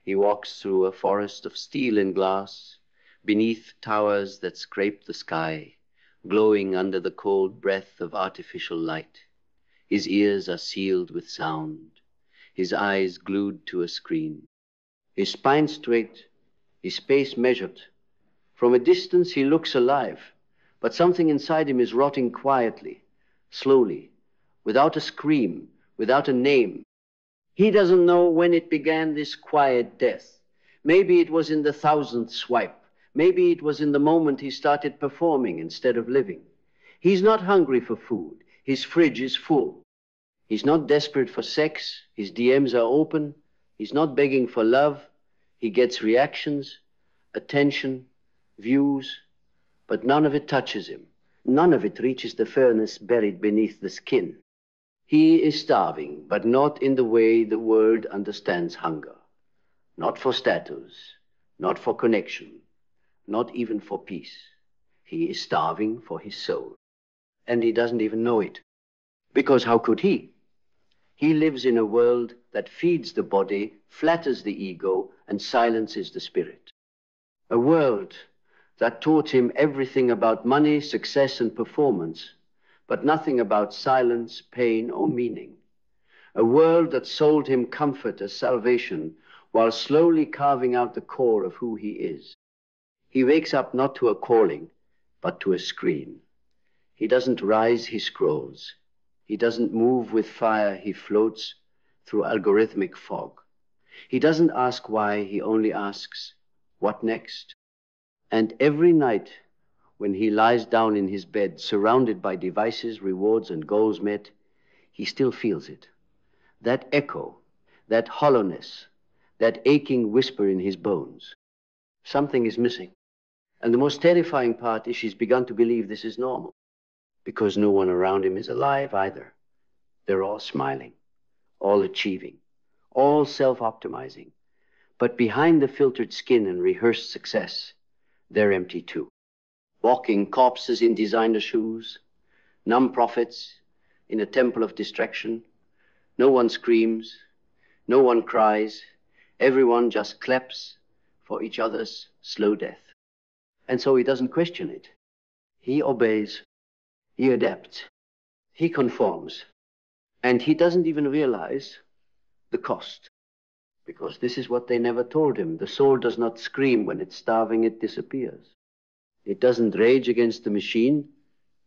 He walks through a forest of steel and glass, beneath towers that scrape the sky, glowing under the cold breath of artificial light. His ears are sealed with sound, his eyes glued to a screen. His spine straight, his pace measured. From a distance he looks alive, but something inside him is rotting quietly, slowly, without a scream, without a name. He doesn't know when it began, this quiet death. Maybe it was in the 1000th swipe. Maybe it was in the moment he started performing instead of living. He's not hungry for food. His fridge is full. He's not desperate for sex. His DMs are open. He's not begging for love. He gets reactions, attention, views, but none of it touches him. None of it reaches the furnace buried beneath the skin. He is starving, but not in the way the world understands hunger. Not for status, not for connection, not even for peace. He is starving for his soul. And he doesn't even know it. Because how could he? He lives in a world that feeds the body, flatters the ego, and silences the spirit. A world that taught him everything about money, success, and performance, but nothing about silence, pain, or meaning. A world that sold him comfort as salvation, while slowly carving out the core of who he is. He wakes up not to a calling, but to a screen. He doesn't rise, he scrolls. He doesn't move with fire, he floats through algorithmic fog. He doesn't ask why, he only asks, what next? And every night, when he lies down in his bed, surrounded by devices, rewards, and goals met, he still feels it. That echo, that hollowness, that aching whisper in his bones. Something is missing. And the most terrifying part is she's begun to believe this is normal, because no one around him is alive either. They're all smiling, all achieving, all self-optimizing. But behind the filtered skin and rehearsed success, they're empty too. Walking corpses in designer shoes, numb prophets in a temple of distraction. No one screams, no one cries, everyone just claps for each other's slow death. And so he doesn't question it. He obeys, he adapts, he conforms, and he doesn't even realize the cost. Because this is what they never told him. The soul does not scream when it's starving, it disappears. It doesn't rage against the machine.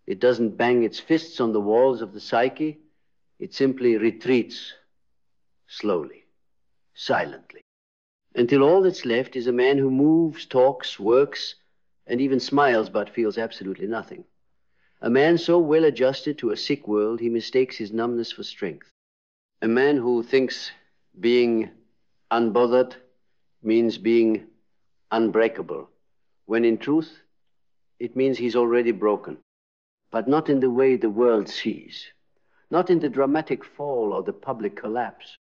It doesn't bang its fists on the walls of the psyche. It simply retreats slowly, silently, until all that's left is a man who moves, talks, works, and even smiles, but feels absolutely nothing. A man so well adjusted to a sick world, he mistakes his numbness for strength. A man who thinks being unbothered means being unbreakable, when in truth, it means he's already broken, but not in the way the world sees, not in the dramatic fall or the public collapse.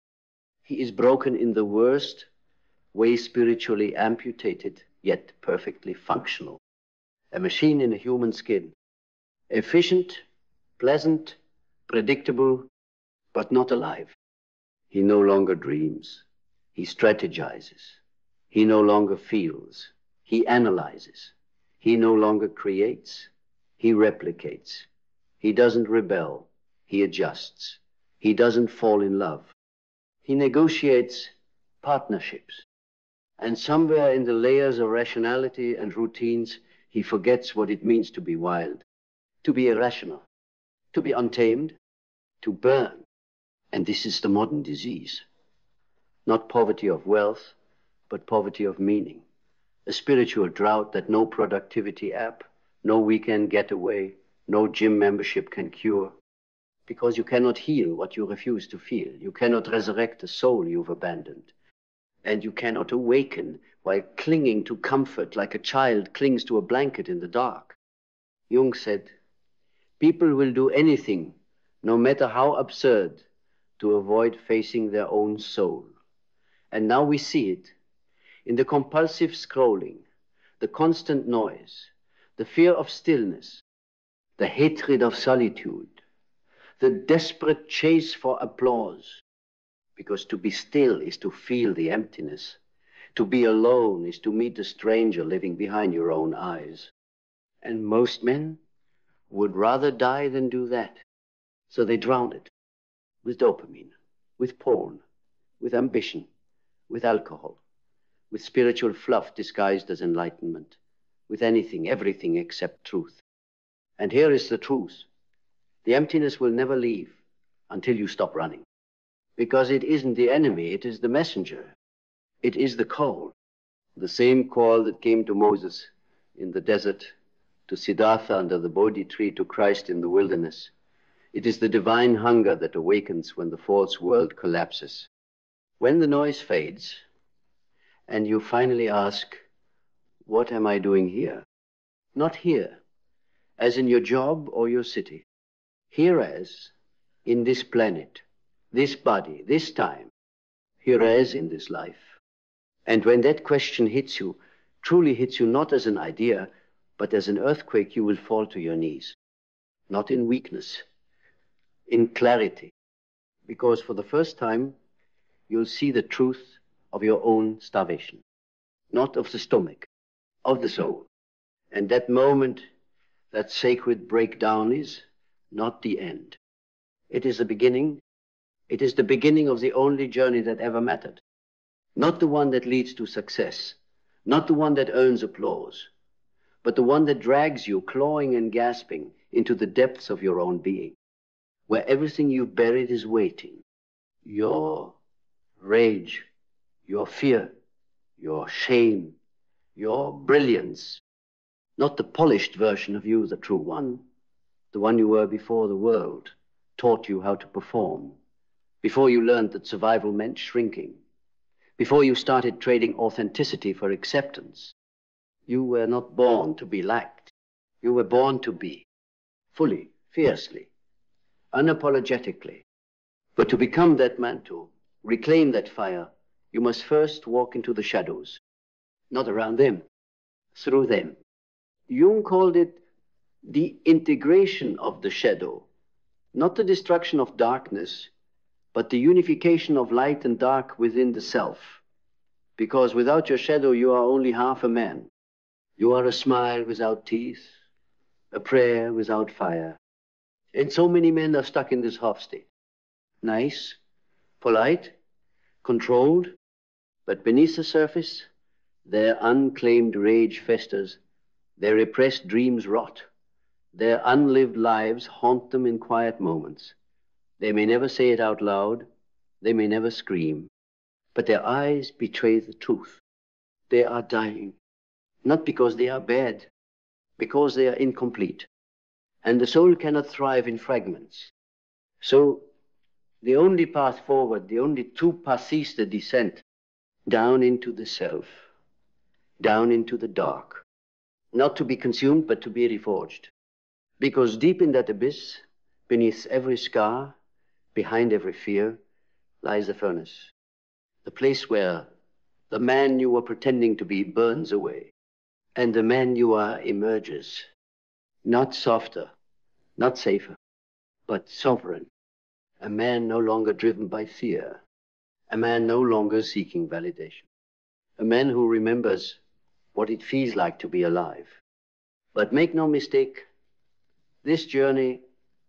He is broken in the worst way, spiritually amputated, yet perfectly functional. A machine in a human skin. Efficient, pleasant, predictable, but not alive. He no longer dreams. He strategizes. He no longer feels. He analyzes. He no longer creates. He replicates. He doesn't rebel. He adjusts. He doesn't fall in love. He negotiates partnerships. And somewhere in the layers of rationality and routines, he forgets what it means to be wild, to be irrational, to be untamed, to burn. And this is the modern disease. Not poverty of wealth, but poverty of meaning. A spiritual drought that no productivity app, no weekend getaway, no gym membership can cure. Because you cannot heal what you refuse to feel. You cannot resurrect a soul you've abandoned. And you cannot awaken while clinging to comfort like a child clings to a blanket in the dark. Jung said, people will do anything, no matter how absurd, to avoid facing their own soul. And now we see it in the compulsive scrolling, the constant noise, the fear of stillness, the hatred of solitude, the desperate chase for applause. Because to be still is to feel the emptiness, To be alone is to meet a stranger living behind your own eyes. And most men would rather die than do that. So they drown it with dopamine, with porn, with ambition, with alcohol, with spiritual fluff disguised as enlightenment, with anything, everything except truth. And here is the truth. The emptiness will never leave until you stop running. Because it isn't the enemy, it is the messenger. It is the call. The same call that came to Moses in the desert, to Siddhartha under the Bodhi tree, to Christ in the wilderness. It is the divine hunger that awakens when the false world collapses. When the noise fades, and you finally ask, what am I doing here? Not here, as in your job or your city. Here as in this planet, this body, this time. Here as in this life. And when that question hits you, truly hits you not as an idea, but as an earthquake, you will fall to your knees. Not in weakness, in clarity. Because for the first time, you'll see the truth of your own starvation. Not of the stomach, of the soul. And that moment, that sacred breakdown is not the end. It is the beginning. It is the beginning of the only journey that ever mattered. Not the one that leads to success, not the one that earns applause, but the one that drags you, clawing and gasping, into the depths of your own being, where everything you've buried is waiting. Your rage, your fear, your shame, your brilliance. Not the polished version of you, the true one, the one you were before the world taught you how to perform, before you learned that survival meant shrinking, before you started trading authenticity for acceptance. You were not born to be lacked. You were born to be, fully, fiercely, unapologetically. But to become that man, to reclaim that fire, you must first walk into the shadows, not around them, through them. Jung called it the integration of the shadow, not the destruction of darkness, but the unification of light and dark within the self. Because without your shadow, you are only half a man. You are a smile without teeth, a prayer without fire. And so many men are stuck in this half state. Nice, polite, controlled, but beneath the surface, their unclaimed rage festers, their repressed dreams rot, their unlived lives haunt them in quiet moments. They may never say it out loud, they may never scream, but their eyes betray the truth. They are dying, not because they are bad, because they are incomplete. And the soul cannot thrive in fragments. So the only path forward, the only true paths the descent, down into the self, down into the dark, not to be consumed, but to be reforged. Because deep in that abyss, beneath every scar, behind every fear, lies the furnace, the place where the man you were pretending to be burns away, and the man you are emerges, not softer, not safer, but sovereign, a man no longer driven by fear, a man no longer seeking validation, a man who remembers what it feels like to be alive. But make no mistake, this journey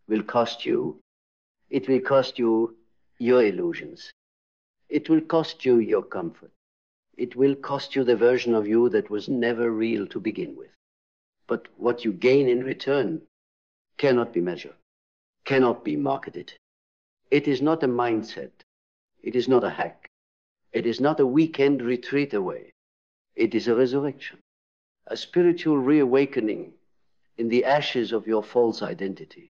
will cost you. It will cost you your illusions. It will cost you your comfort. It will cost you the version of you that was never real to begin with. But what you gain in return cannot be measured, cannot be marketed. It is not a mindset. It is not a hack. It is not a weekend retreat away. It is a resurrection, a spiritual reawakening in the ashes of your false identity.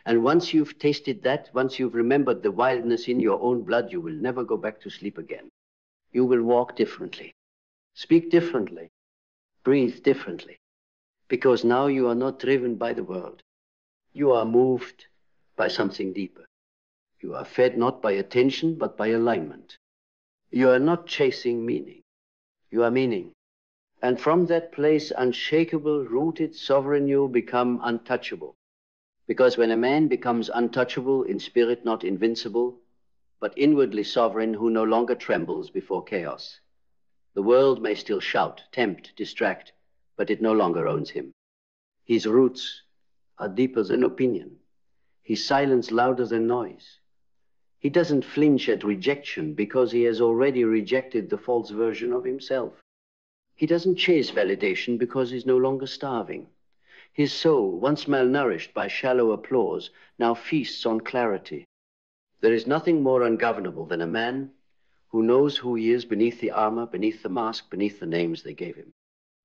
And once you've tasted that, once you've remembered the wildness in your own blood, you will never go back to sleep again. You will walk differently, speak differently, breathe differently, because now you are not driven by the world. You are moved by something deeper. You are fed not by attention, but by alignment. You are not chasing meaning. You are meaning. And from that place, unshakable, rooted, sovereign, you become untouchable. Because when a man becomes untouchable, in spirit not invincible, but inwardly sovereign, who no longer trembles before chaos, The world may still shout, tempt, distract, but it no longer owns him. His roots are deeper than opinion. His silence louder than noise. He doesn't flinch at rejection because he has already rejected the false version of himself. He doesn't chase validation because he's no longer starving. His soul, once malnourished by shallow applause, now feasts on clarity. There is nothing more ungovernable than a man who knows who he is beneath the armor, beneath the mask, beneath the names they gave him.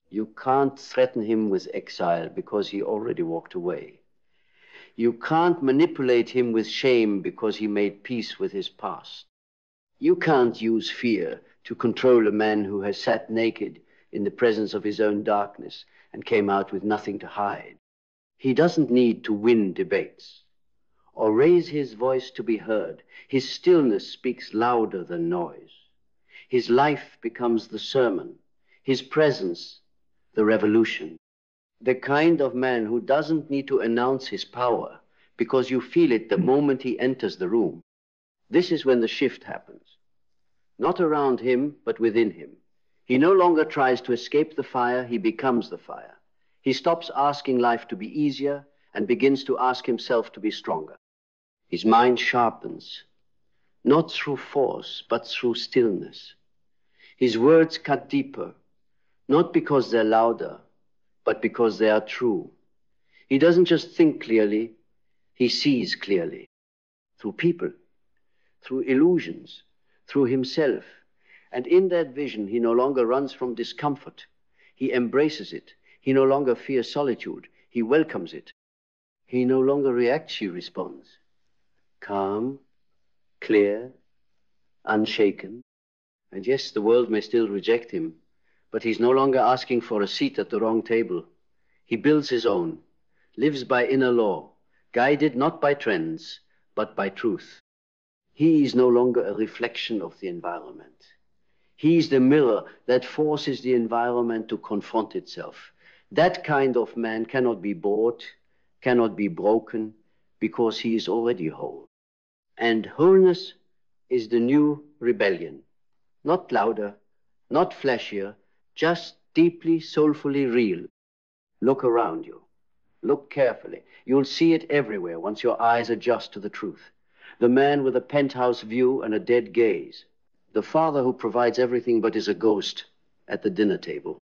You can't threaten him with exile because he already walked away. You can't manipulate him with shame because he made peace with his past. You can't use fear to control a man who has sat naked in the presence of his own darkness and came out with nothing to hide. He doesn't need to win debates or raise his voice to be heard. His stillness speaks louder than noise. His life becomes the sermon, his presence the revolution. The kind of man who doesn't need to announce his power because you feel it the moment he enters the room. This is when the shift happens. Not around him, but within him. He no longer tries to escape the fire, he becomes the fire. He stops asking life to be easier and begins to ask himself to be stronger. His mind sharpens, not through force, but through stillness. His words cut deeper, not because they're louder, but because they are true. He doesn't just think clearly, he sees clearly. Through people, through illusions, through himself. And in that vision, he no longer runs from discomfort. He embraces it. He no longer fears solitude. He welcomes it. He no longer reacts, he responds. Calm, clear, unshaken. And yes, the world may still reject him, but he's no longer asking for a seat at the wrong table. He builds his own, lives by inner law, guided not by trends, but by truth. He is no longer a reflection of the environment. He is the mirror that forces the environment to confront itself. That kind of man cannot be bought, cannot be broken, because he is already whole. And wholeness is the new rebellion. Not louder, not flashier, just deeply, soulfully real. Look around you. Look carefully. You'll see it everywhere once your eyes adjust to the truth. The man with a penthouse view and a dead gaze. The father who provides everything but is a ghost at the dinner table.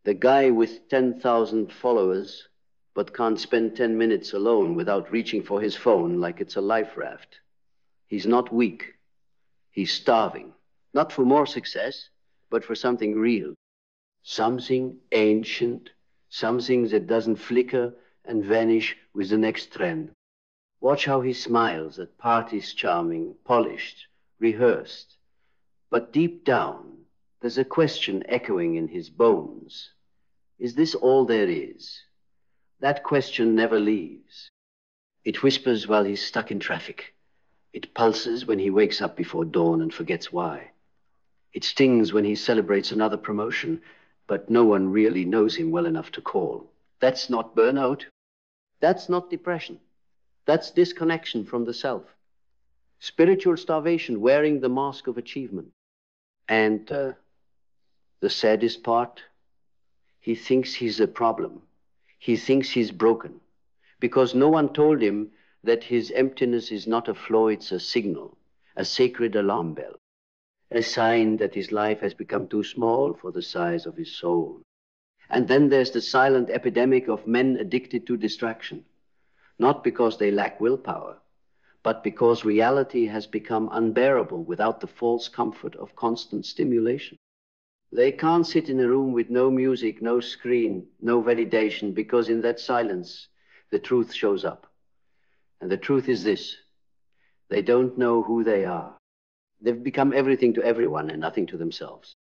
The guy with 10,000 followers but can't spend 10 minutes alone without reaching for his phone like it's a life raft. He's not weak. He's starving. Not for more success, but for something real. Something ancient, something that doesn't flicker and vanish with the next trend. Watch how he smiles at parties charming, polished, rehearsed. But deep down, there's a question echoing in his bones. Is this all there is? That question never leaves. It whispers while he's stuck in traffic. It pulses when he wakes up before dawn and forgets why. It stings when he celebrates another promotion, but no one really knows him well enough to call. That's not burnout. That's not depression. That's disconnection from the self. Spiritual starvation wearing the mask of achievement. And the saddest part, he thinks he's a problem. He thinks he's broken because no one told him that his emptiness is not a flaw, it's a signal, a sacred alarm bell, a sign that his life has become too small for the size of his soul. And then there's the silent epidemic of men addicted to distraction, not because they lack willpower, but because reality has become unbearable without the false comfort of constant stimulation. They can't sit in a room with no music, no screen, no validation, because in that silence, the truth shows up. And the truth is this: they don't know who they are. They've become everything to everyone and nothing to themselves.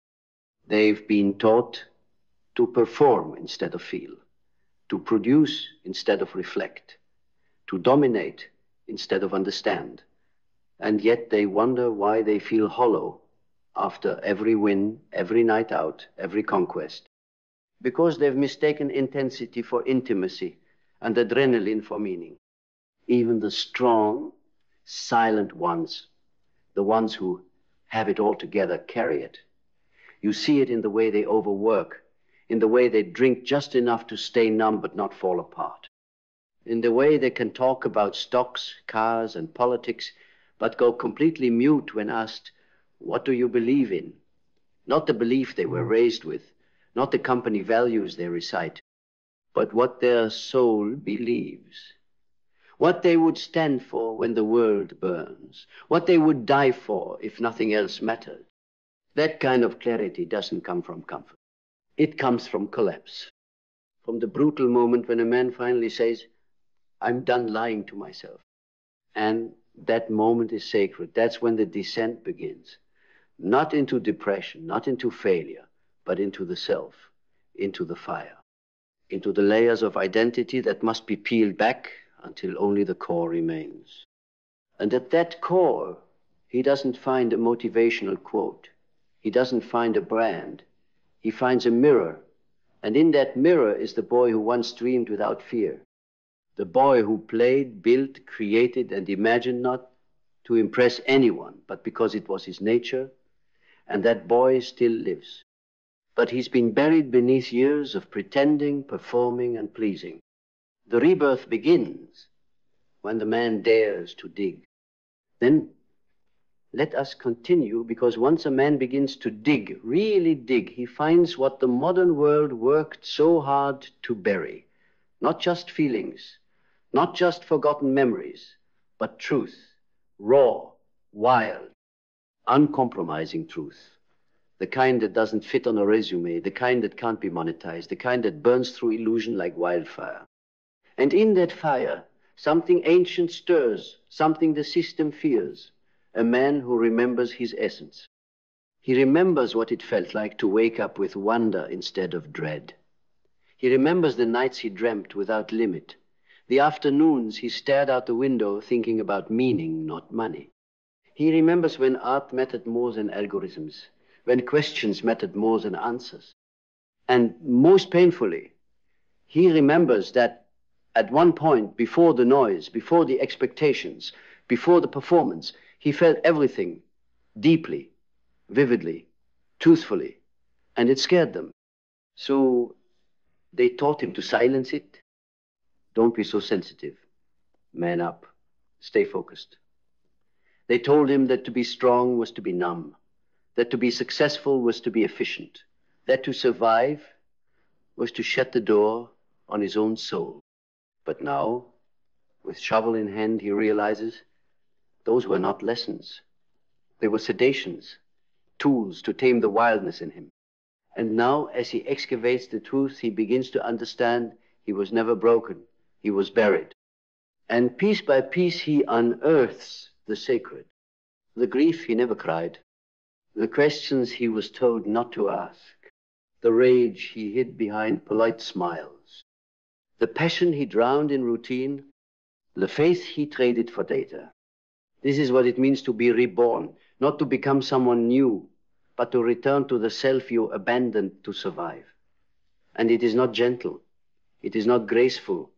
They've been taught to perform instead of feel, to produce instead of reflect, to dominate instead of understand. And yet they wonder why they feel hollow after every win, every night out, every conquest. Because they've mistaken intensity for intimacy and adrenaline for meaning. Even the strong, silent ones, the ones who have it all together, carry it. You see it in the way they overwork, in the way they drink just enough to stay numb but not fall apart, in the way they can talk about stocks, cars, and politics, but go completely mute when asked, "What do you believe in?" Not the belief they were raised with, not the company values they recite, but what their soul believes. What they would stand for when the world burns. What they would die for if nothing else mattered. That kind of clarity doesn't come from comfort. It comes from collapse. From the brutal moment when a man finally says, "I'm done lying to myself." And that moment is sacred. That's when the descent begins. Not into depression, not into failure, but into the self, into the fire, into the layers of identity that must be peeled back until only the core remains. And at that core, he doesn't find a motivational quote. He doesn't find a brand. He finds a mirror. And in that mirror is the boy who once dreamed without fear. The boy who played, built, created, and imagined not to impress anyone, but because it was his nature. And that boy still lives. But he's been buried beneath years of pretending, performing, and pleasing. The rebirth begins when the man dares to dig. Then let us continue, because once a man begins to dig, really dig, he finds what the modern world worked so hard to bury. Not just feelings, not just forgotten memories, but truth, raw, wild, uncompromising truth. The kind that doesn't fit on a resume, the kind that can't be monetized, the kind that burns through illusion like wildfire. And in that fire, something ancient stirs, something the system fears. A man who remembers his essence. He remembers what it felt like to wake up with wonder instead of dread. He remembers the nights he dreamt without limit, the afternoons he stared out the window thinking about meaning, not money. He remembers when art mattered more than algorithms, when questions mattered more than answers. And most painfully, he remembers that at one point, before the noise, before the expectations, before the performance, he felt everything deeply, vividly, truthfully, and it scared them. So they taught him to silence it. Don't be so sensitive. Man up. Stay focused. They told him that to be strong was to be numb, that to be successful was to be efficient, that to survive was to shut the door on his own soul. But now, with shovel in hand, he realizes those were not lessons. They were sedations, tools to tame the wildness in him. And now, as he excavates the truth, he begins to understand he was never broken. He was buried. And piece by piece, he unearths the sacred. The grief he never cried. The questions he was told not to ask. The rage he hid behind polite smiles. The passion he drowned in routine. The faith he traded for data. This is what it means to be reborn, not to become someone new, but to return to the self you abandoned to survive. And it is not gentle. It is not graceful.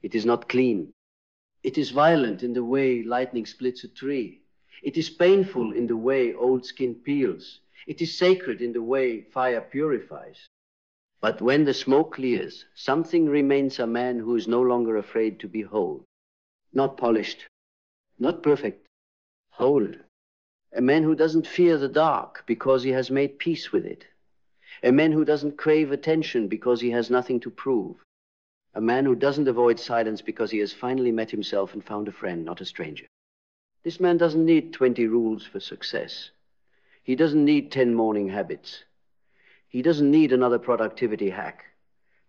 It is not clean. It is violent in the way lightning splits a tree. It is painful in the way old skin peels. It is sacred in the way fire purifies. But when the smoke clears, something remains a man who is no longer afraid to be whole. Not polished, not perfect, whole. A man who doesn't fear the dark because he has made peace with it. A man who doesn't crave attention because he has nothing to prove. A man who doesn't avoid silence because he has finally met himself and found a friend, not a stranger. This man doesn't need 20 rules for success. He doesn't need 10 morning habits. He doesn't need another productivity hack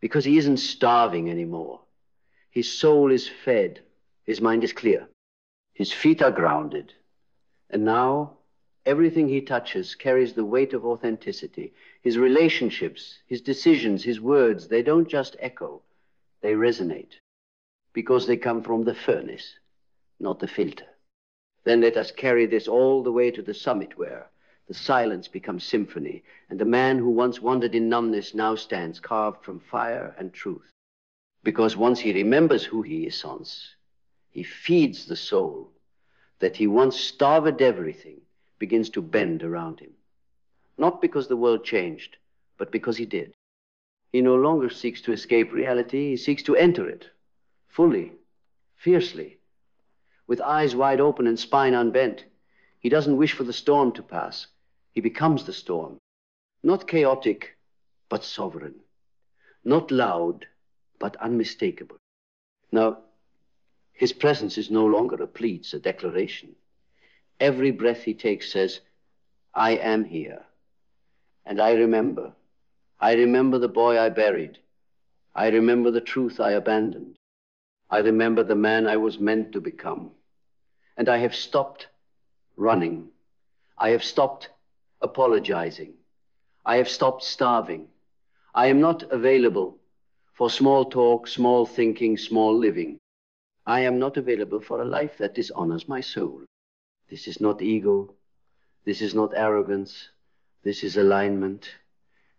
because he isn't starving anymore. His soul is fed. His mind is clear. His feet are grounded. And now, everything he touches carries the weight of authenticity. His relationships, his decisions, his words, they don't just echo. They resonate because they come from the furnace, not the filter. Then let us carry this all the way to the summit where the silence becomes symphony, and the man who once wandered in numbness now stands carved from fire and truth. Because once he remembers who he is once, he feeds the soul that he once starved everything begins to bend around him. Not because the world changed, but because he did. He no longer seeks to escape reality, he seeks to enter it, fully, fiercely, with eyes wide open and spine unbent. He doesn't wish for the storm to pass. He becomes the storm. Not chaotic, but sovereign. Not loud, but unmistakable. Now, his presence is no longer a plea, it's a declaration. Every breath he takes says, I am here. And I remember. I remember the boy I buried. I remember the truth I abandoned. I remember the man I was meant to become. And I have stopped running. I have stopped apologizing. I have stopped starving. I am not available for small talk, small thinking, small living. I am not available for a life that dishonors my soul. This is not ego. This is not arrogance. This is alignment.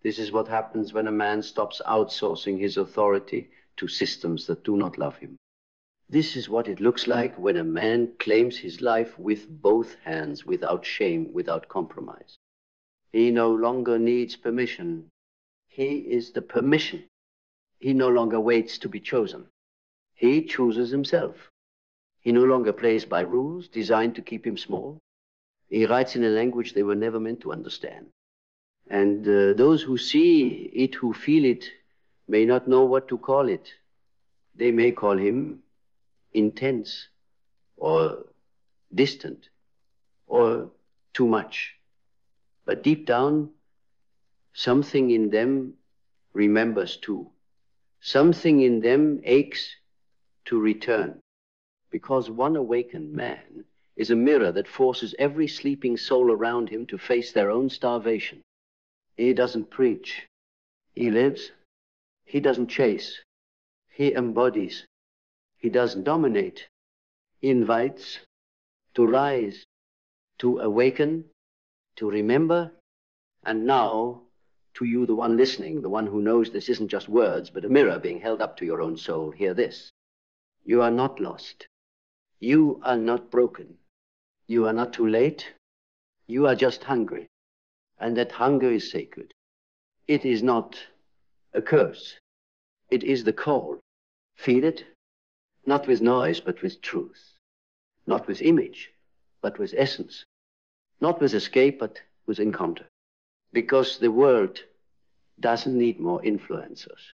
This is what happens when a man stops outsourcing his authority to systems that do not love him. This is what it looks like when a man claims his life with both hands, without shame, without compromise. He no longer needs permission. He is the permission. He no longer waits to be chosen. He chooses himself. He no longer plays by rules designed to keep him small. He writes in a language they were never meant to understand. And those who see it, who feel it, may not know what to call it. They may call him intense, or distant, or too much. But deep down, something in them remembers too. Something in them aches to return. Because one awakened man is a mirror that forces every sleeping soul around him to face their own starvation. He doesn't preach. He lives. He doesn't chase. He embodies. He doesn't dominate. He invites to rise, to awaken, to remember. And now, to you, the one listening, the one who knows this isn't just words, but a mirror being held up to your own soul, hear this. You are not lost. You are not broken. You are not too late. You are just hungry. And that hunger is sacred. It is not a curse. It is the call. Feel it, not with noise, but with truth. Not with image, but with essence. Not with escape, but with encounter. Because the world doesn't need more influencers.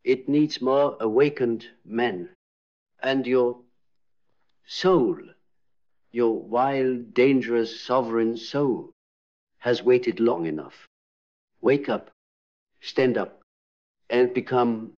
It needs more awakened men. And your soul, your wild, dangerous, sovereign soul, has waited long enough. Wake up, stand up, and become